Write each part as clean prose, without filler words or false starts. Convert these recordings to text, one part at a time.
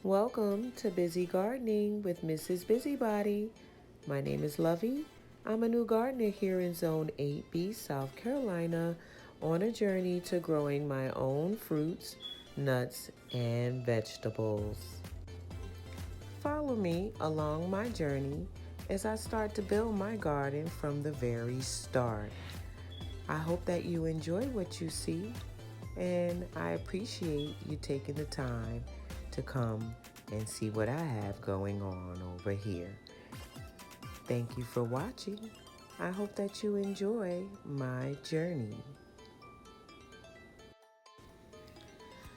Welcome to Busy Gardening with Mrs. Busybody. My name is Lovey. I'm a new gardener here in Zone 8B, South Carolina, on a journey to growing my own fruits, nuts, and vegetables. Follow me along my journey as I start to build my garden from the very start. I hope that you enjoy what you see, and I appreciate you taking the time to come and see what I have going on over here. Thank you for watching. I hope that you enjoy my journey.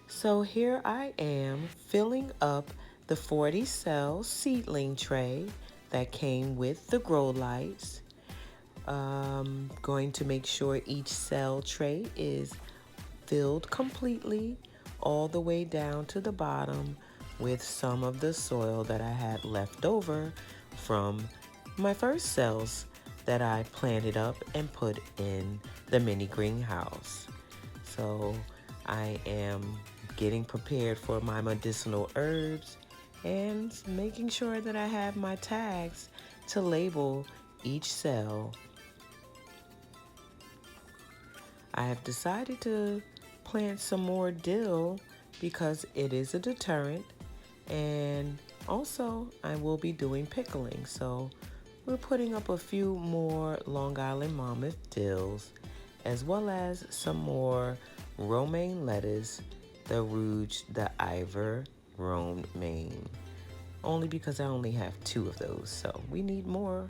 So here I am filling up the 40 cell seedling tray that came with the grow lights. Going to make sure each cell tray is filled completely all the way down to the bottom with some of the soil that I had left over from my first cells that I planted up and put in the mini greenhouse. So I am getting prepared for my medicinal herbs and making sure that I have my tags to label each cell. I have decided to plant some more dill because it is a deterrent, and also I will be doing pickling. So we're putting up a few more Long Island Mammoth dills, as well as some more romaine lettuce, the Rouge d'Ivor romaine. Only because I only have 2 of those, so we need more.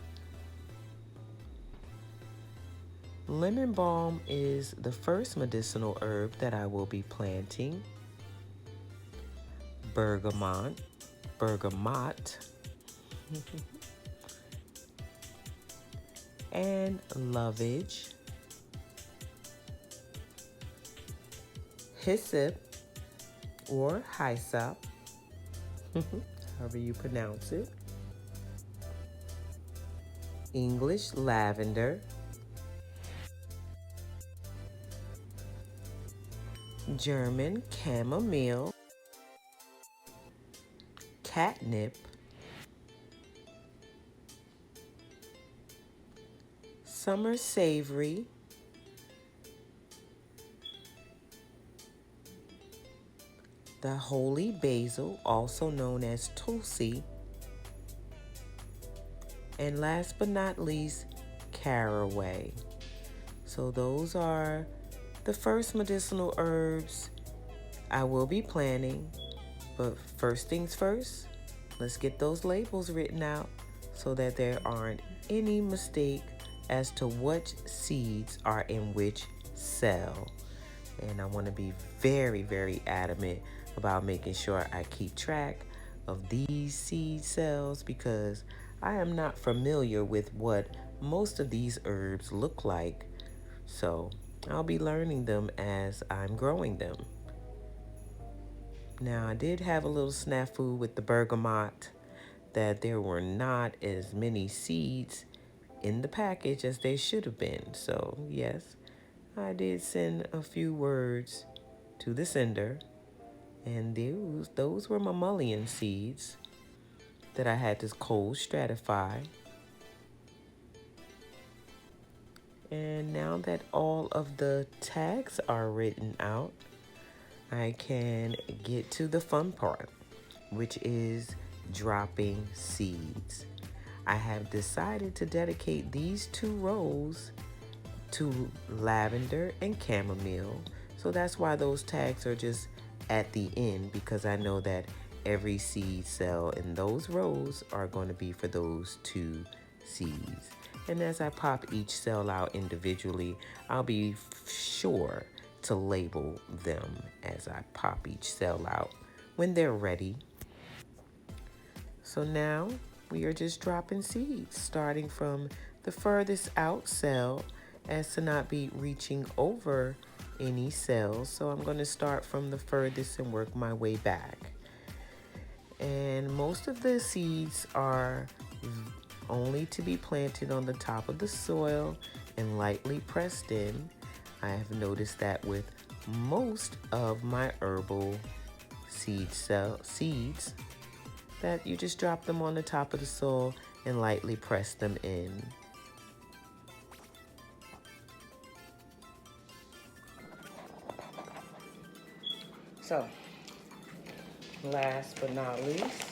Lemon balm is the first medicinal herb that I will be planting. Bergamot, and lovage, hyssop or hyssop, however you pronounce it, English lavender, German chamomile, catnip, summer savory, the holy basil, also known as tulsi, and last but not least, caraway. So those are the first medicinal herbs I will be planting. But first things first, let's get those labels written out so that there aren't any mistake as to what seeds are in which cell. And I want to be very, very adamant about making sure I keep track of these seed cells because I am not familiar with what most of these herbs look like. So I'll be learning them as I'm growing them. Now, I did have a little snafu with the bergamot that there were not as many seeds in the package as they should have been. So, yes, I did send a few words to the sender, and those were mullein seeds that I had to cold stratify. And now that all of the tags are written out, I can get to the fun part, which is dropping seeds. I have decided to dedicate these 2 rows to lavender and chamomile. So that's why those tags are just at the end, because I know that every seed cell in those rows are going to be for those 2 seeds. And as I pop each cell out individually, I'll be sure to label them as I pop each cell out when they're ready. So now we are just dropping seeds, starting from the furthest out cell as to not be reaching over any cells. So I'm going to start from the furthest and work my way back. And most of the seeds are only to be planted on the top of the soil and lightly pressed in. I have noticed that with most of my herbal seeds. that you just drop them on the top of the soil and lightly press them in. So, last but not least,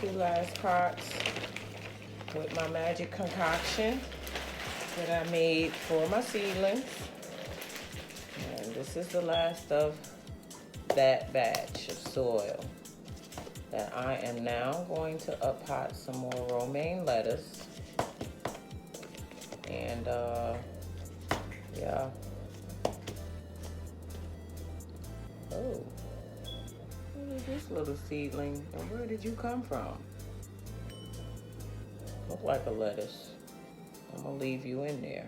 two last pots with my magic concoction that I made for my seedlings. And this is the last of that batch of soil that I am now going to up-pot some more romaine lettuce. And yeah. Oh. What is this little seedling? And where did you come from? Look like a lettuce. I'm gonna leave you in there.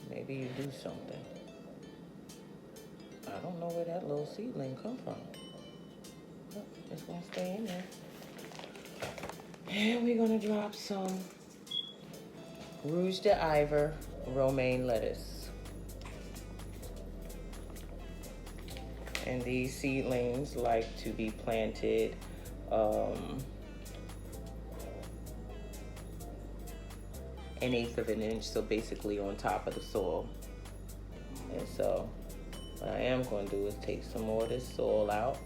Maybe you do something. I don't know where that little seedling come from. But it's gonna stay in there. And we're gonna drop some Rouge d'Ivoire romaine lettuce. And these seedlings like to be planted an eighth of an inch, so basically on top of the soil. And so what I am going to do is take some more of this soil out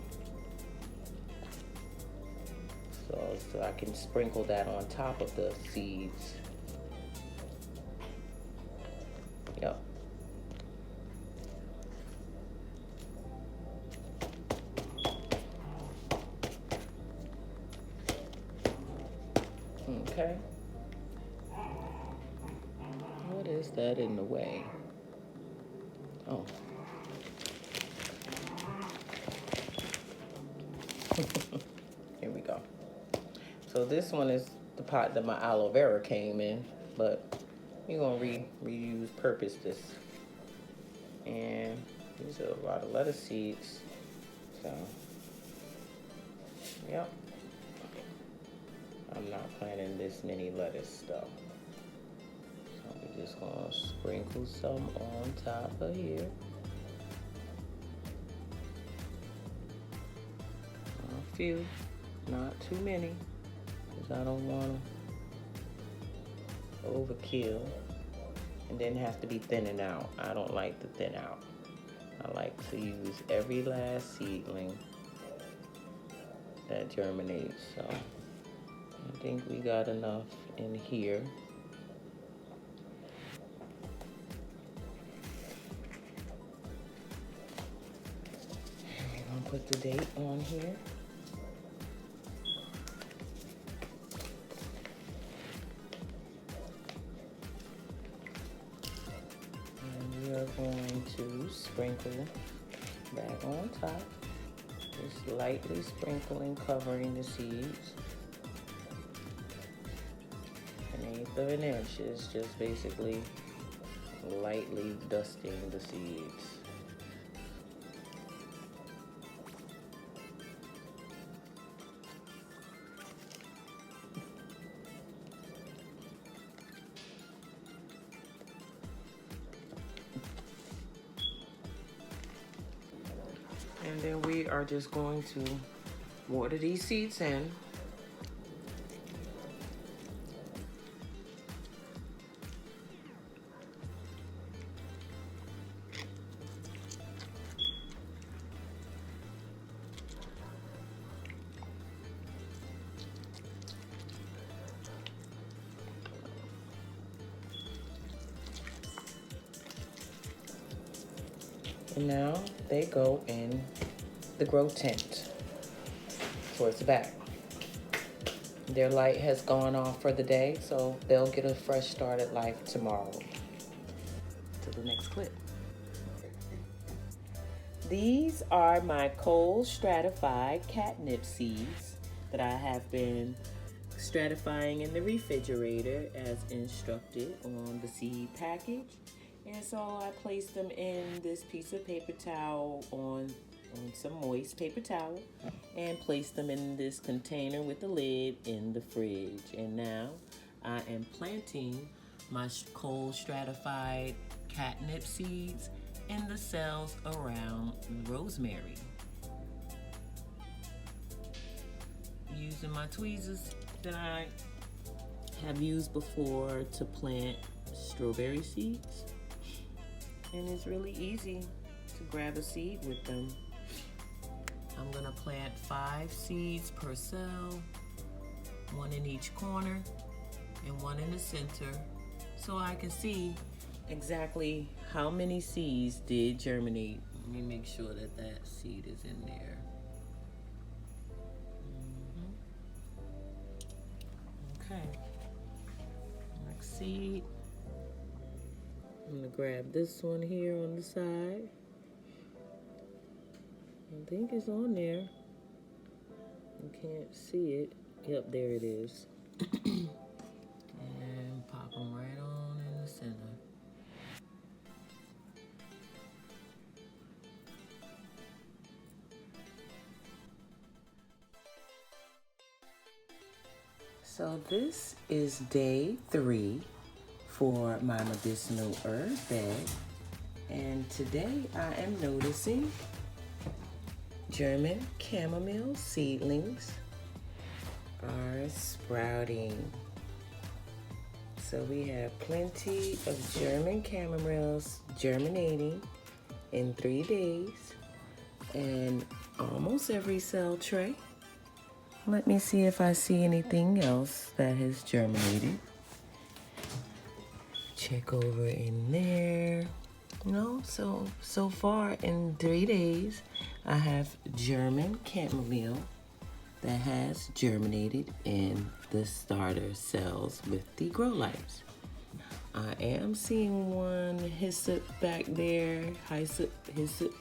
so I can sprinkle that on top of the seeds. Yep. Okay. What is that in the way? Oh. Here we go. So this one is the pot that my aloe vera came in, but we're gonna reuse purpose this. And these are a lot of lettuce seeds. So, yep. I'm not planting this many lettuce though. So we're just gonna sprinkle some on top of here. A few, not too many, because I don't want to overkill and then have to be thinning out. I don't like to thin out. I like to use every last seedling that germinates. So I think we got enough in here. We're gonna put the date on here. And we are going to sprinkle back on top. Just lightly sprinkling, covering the seeds. An eighth of an inch is just basically lightly dusting the seeds. And then we are just going to water these seeds in. And now they go in the grow tent towards the back. Their light has gone off for the day, so they'll get a fresh start at life tomorrow. To the next clip. These are my cold stratified catnip seeds that I have been stratifying in the refrigerator as instructed on the seed package. And so I placed them in this piece of paper towel on some moist paper towel and placed them in this container with the lid in the fridge. And now I am planting my cold stratified catnip seeds in the cells around rosemary. Using my tweezers that I have used before to plant strawberry seeds. And it's really easy to grab a seed with them. I'm gonna plant 5 seeds per cell, 1 in each corner and 1 in the center, so I can see exactly how many seeds did germinate. Let me make sure that that seed is in there. Okay, next seed. I'm gonna grab this one here on the side. I think it's on there. You can't see it. Yep, there it is. And pop them right on in the center. So this is day 3 for my medicinal herb bag. And today I am noticing German chamomile seedlings are sprouting. So we have plenty of German chamomiles germinating in 3 days and almost every cell tray. Let me see if I see anything else that has germinated. Check over in there. No, so far in 3 days, I have German chamomile that has germinated in the starter cells with the grow lights. I am seeing one hyssop back there, hyssop,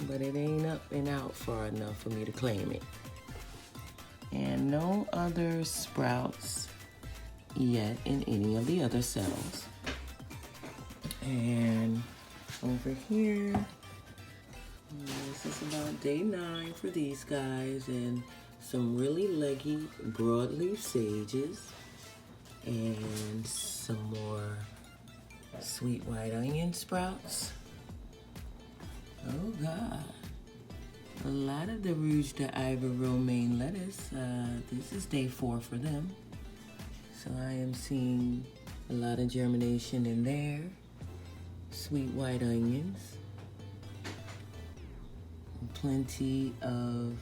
but it ain't up and out far enough for me to claim it. And no other sprouts yet in any of the other cells. And over here, this is about day 9 for these guys, and some really leggy broadleaf sages and some more sweet white onion sprouts. Oh God. A lot of the Rouge d'Ivory romaine lettuce. This is day 4 for them. So I am seeing a lot of germination in there. Sweet white onions. Plenty of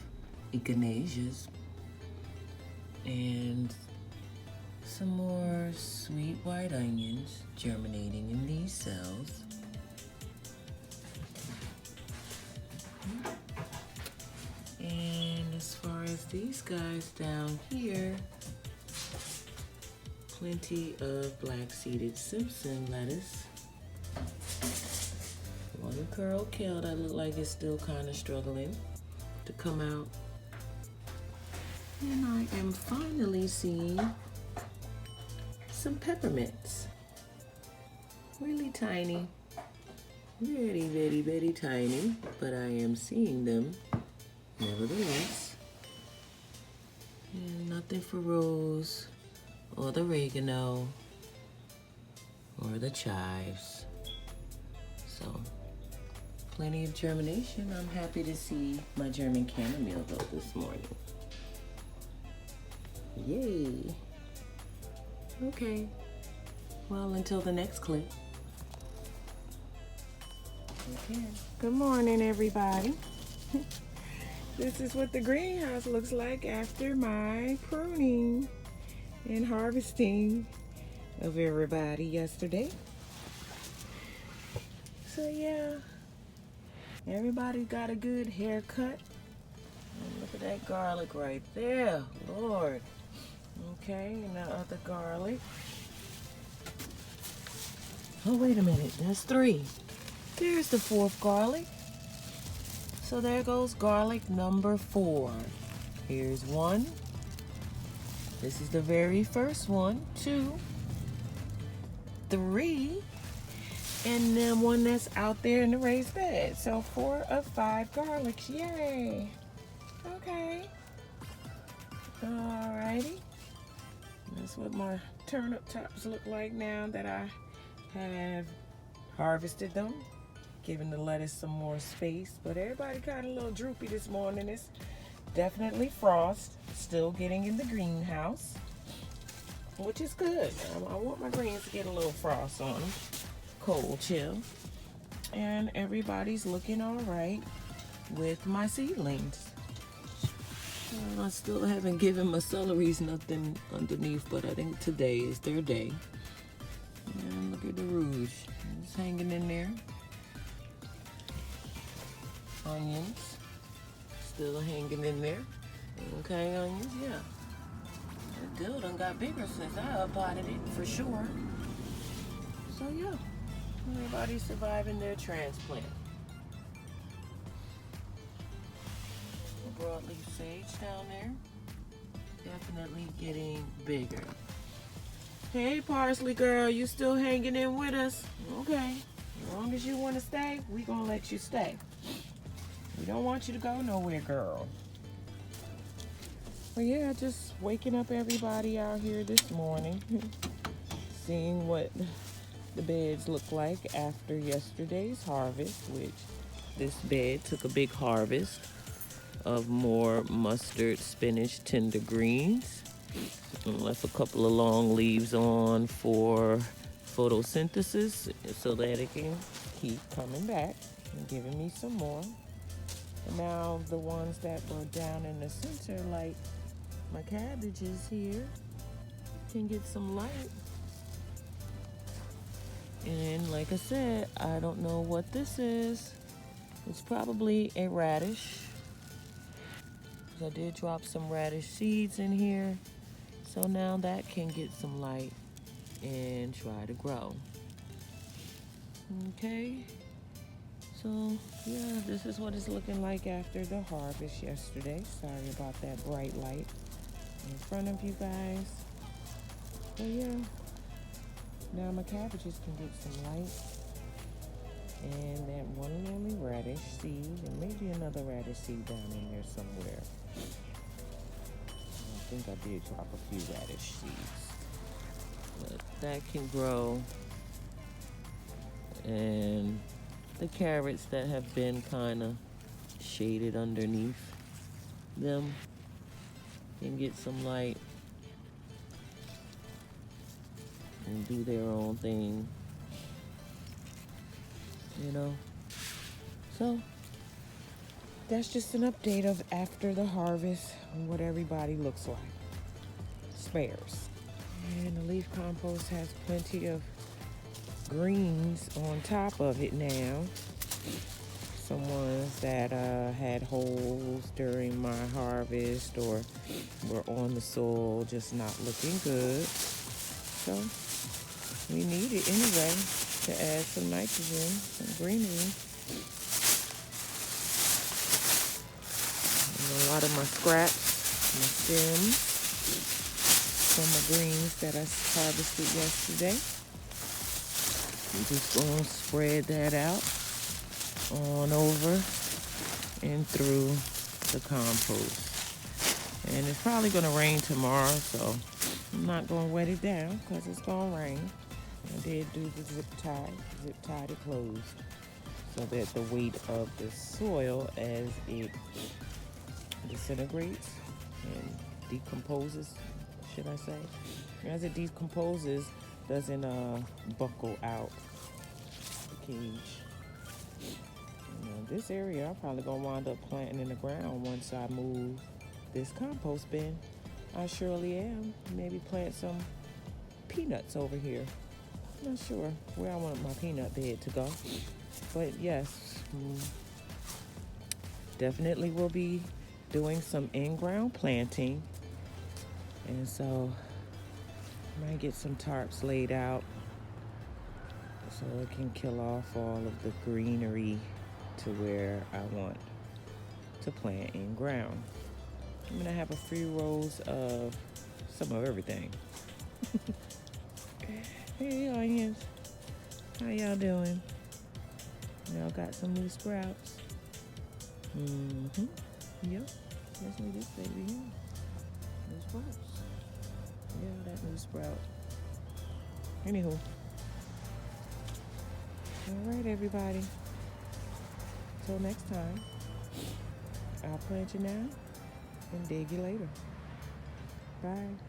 echinaceas. And some more sweet white onions germinating in these cells. And as far as these guys down here, plenty of black-seeded Simpson lettuce. One curl kale that look like it's still kind of struggling to come out. And I am finally seeing some peppermints. Really tiny. Very, very, very tiny, but I am seeing them nevertheless. And nothing for rose or the oregano or the chives. So plenty of germination. I'm happy to see my German chamomile though this morning. Yay. Okay. Well, until the next clip. Okay. Good morning, everybody. This is what the greenhouse looks like after my pruning and harvesting of everybody yesterday. So yeah, everybody got a good haircut. And look at that garlic right there, Lord. Okay, and the other garlic. Oh, wait a minute, that's 3. There's the 4th garlic. So there goes garlic number 4. Here's 1, This is the very first one, 2, 3, and then one that's out there in the raised bed. So 4 of 5 garlics, yay. Okay. Alrighty. That's what my turnip tops look like now that I have harvested them. Giving the lettuce some more space, but everybody kind of a little droopy this morning. It's definitely frost, still getting in the greenhouse, which is good. I want my greens to get a little frost on them, cold chill, and everybody's looking all right with my seedlings. I still haven't given my celeries nothing underneath, but I think today is their day. And look at the rouge, it's hanging in there. Onions, still hanging in there. Okay, onions, yeah. The dill done got bigger since I potted it, for sure. So yeah, everybody's surviving their transplant. Broadleaf sage down there, definitely getting bigger. Hey, parsley girl, you still hanging in with us? Okay, as long as you want to stay, we gonna let you stay. We don't want you to go nowhere, girl. But yeah, just waking up everybody out here this morning, seeing what the beds look like after yesterday's harvest, which this bed took a big harvest of more mustard, spinach, tender greens. And left a couple of long leaves on for photosynthesis so that it can keep coming back and giving me some more. And now the ones that were down in the center, like my cabbages here, can get some light. And like I said, I don't know what this is. It's probably a radish. I did drop some radish seeds in here. So now that can get some light and try to grow. Okay. So yeah, this is what it's looking like after the harvest yesterday. Sorry about that bright light in front of you guys. But yeah, now my cabbages can get some light. And that one lonely radish seed, and maybe another radish seed down in there somewhere. I think I did drop a few radish seeds. But that can grow. And the carrots that have been kind of shaded underneath them can get some light and do their own thing, you know. So that's just an update of after the harvest and what everybody looks like. Spares. And the leaf compost has plenty of greens on top of it now. Some ones that had holes during my harvest or were on the soil just not looking good. So we need it anyway to add some nitrogen, some greenery. And a lot of my scraps, my stems, some of greens that I harvested yesterday. I'm just gonna spread that out on over and through the compost. And it's probably gonna rain tomorrow, so I'm not gonna wet it down because it's gonna rain. I did do the zip tied it closed so that the weight of the soil as it disintegrates and decomposes, should I say, as it decomposes, doesn't buckle out the cage. This area I'm probably gonna wind up planting in the ground once I move this compost bin. I surely am. Maybe plant some peanuts over here. Not sure where I want my peanut bed to go, but yes, definitely will be doing some in-ground planting. And so I might get some tarps laid out so it can kill off all of the greenery to where I want to plant in ground. I'm gonna have a few rows of some of everything. Hey, audience. How y'all doing? Y'all got some new sprouts? Mm-hmm. Yep. That's me, this baby here. New sprouts. Yeah, that new sprout. Anywho. All right, everybody. Till next time. I'll plant you now and dig you later. Bye.